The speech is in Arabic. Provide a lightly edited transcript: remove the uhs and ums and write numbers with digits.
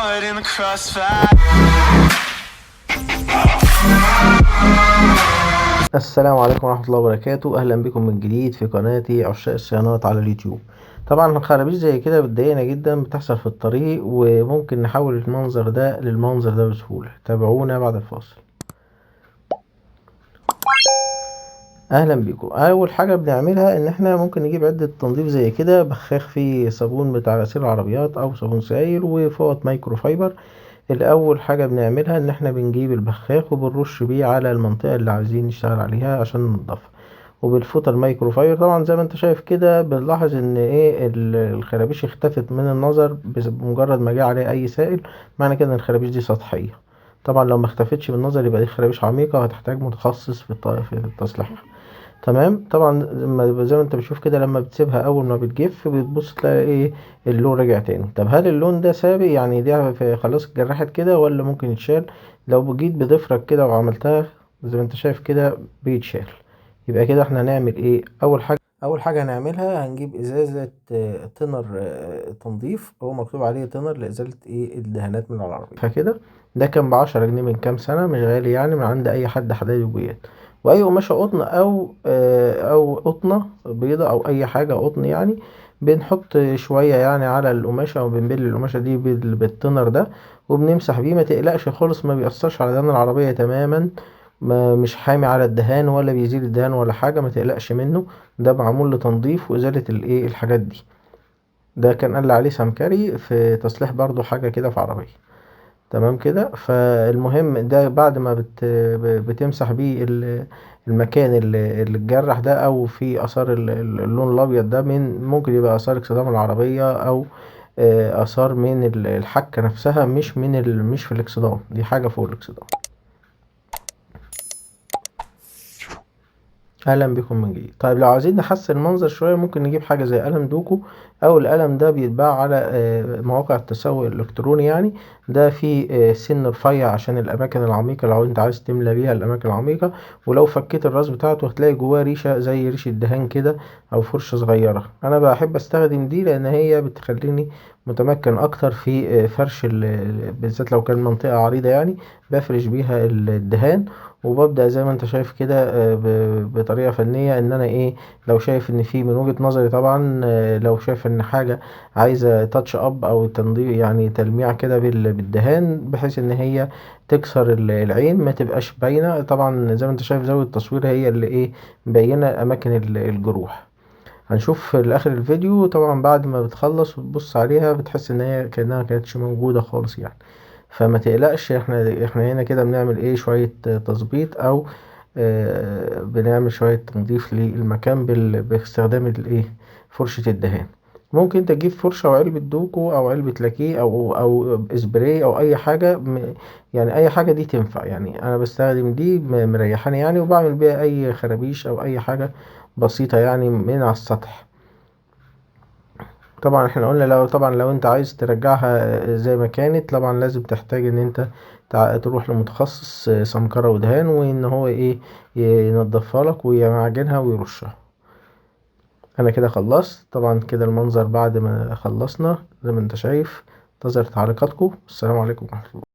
caught in the crossfire. السلام عليكم ورحمة الله وبركاته. أهلا بكم من جديد في قناتي عشاق الصيانات على اليوتيوب. طبعا خرابيش زي كده بتضايقنا جدا، بتحصل في الطريق وممكن نحول المنظر ده للمنظر ده بسهولة. تابعونا بعد الفاصل. أهلا بكم. أول حاجة بنعملها إن احنا ممكن نجيب عدة تنظيف زي كده، بخاخ فيه صابون بتاع غسيل العربيات أو صابون سائل وفوط مايكرو فايبر. الأول حاجة بنعملها إن احنا بنجيب البخاخ وبنرش بيه على المنطقة اللي عايزين نشتغل عليها عشان ننضفها، وبالفوطة المايكرو فايبر. طبعا زي ما انت شايف كده بنلاحظ ان ايه الخرابيش اختفت من النظر بمجرد ما جه عليه اي سائل. معنى كده ان الخرابيش دي سطحية. طبعا لو ما اختفتش من النظر يبقى دي خرابيش عميقة وهتحتاج متخصص في تصليحها. تمام. طبعا زي ما انت بتشوف كده لما بتسيبها اول ما بتجف بتبص تلاقي ايه، اللون رجع تاني. طب هل اللون ده ثابت يعني دي خلاص اتجرحت كده ولا ممكن يتشال؟ لو جيت بضفرك كده وعملتها زي ما انت شايف كده بيتشال. يبقى كده احنا هنعمل ايه؟ اول حاجه هنعملها هنجيب ازازه تنر تنظيف. هو مكتوب عليه تنر لازاله ايه الدهانات من على العربيه. فكده ده كان ب10 جنيه من كام سنه، مش غالي يعني، من عند اي حد حداد وبيات. واي قماشه قطن او قطنه بيضه او اي حاجه قطن يعني. بنحط شويه يعني على القماشه وبنبل القماشه دي بالتنر ده وبنمسح بيه. ما تقلقش خالص، ما بيأثرش على دهان العربيه تماما. ما مش حامي على الدهان ولا بيزيل الدهان ولا حاجه، ما تقلقش منه. ده معمول لتنظيف وازاله الايه الحاجات دي. ده كان قال عليه سمكري في تصليح برضو حاجه كده في عربيه. تمام كده. فالمهم ده بعد ما بتمسح بيه المكان اللي اتجرح ده او في اثار اللون الابيض ده، من ممكن يبقى اثار اكسدام العربيه او اثار من الحكه نفسها، مش في الاكسدام، دي حاجه فوق الاكسدام. اهلا بكم من جديد. طيب لو عايزين نحسن المنظر شويه ممكن نجيب حاجه زي قلم دوكو، او القلم ده بيتباع على مواقع التسوق الالكتروني يعني. ده فيه سن رفيع عشان الاماكن العميقه، لو انت عايز تملى بيها الاماكن العميقه. ولو فكيت الراس بتاعته هتلاقي جواه ريشه زي ريشه دهان كده او فرشه صغيره. انا بحب استخدم دي لان هي بتخليني متمكن اكتر في فرش بالذات لو كان منطقه عريضه يعني. بفرش بيها الدهان وببدأ زي ما انت شايف كده بطريقة فنية ان انا ايه، لو شايف ان في من وجهة نظري طبعا، لو شايف ان حاجة عايزة تاتش اب او تنظيف يعني تلميع كده بالدهان بحيث ان هي تكسر العين ما تبقاش باينة. طبعا زي ما انت شايف زاوية التصوير هي اللي ايه مبينة اماكن الجروح. هنشوف في اخر الفيديو طبعا بعد ما بتخلص وتبص عليها بتحس ان هي كأنها كانتش موجودة خالص يعني. فما تقلقش، احنا هنا كده بنعمل ايه شوية تظبيط او بنعمل شوية تنظيف للمكان باستخدام الايه فرشة الدهان. ممكن تجيب فرشة وعلبة دوكو او علبة لاكيه او اسبراي او اي حاجة يعني اي حاجة دي تنفع يعني. انا بستخدم دي مريحاني يعني، وبعمل بيها اي خرابيش او اي حاجة بسيطة يعني من على السطح. طبعا احنا قلنا لو انت عايز ترجعها زي ما كانت طبعا لازم تحتاج ان انت تروح لمتخصص سمكرة ودهان وان هو ايه ينضفها لك ويعجنها ويرشها. انا كده خلصت. طبعا كده المنظر بعد ما خلصنا زي ما انت شايف. انتظر تعليقاتكم. السلام عليكم ورحمة الله.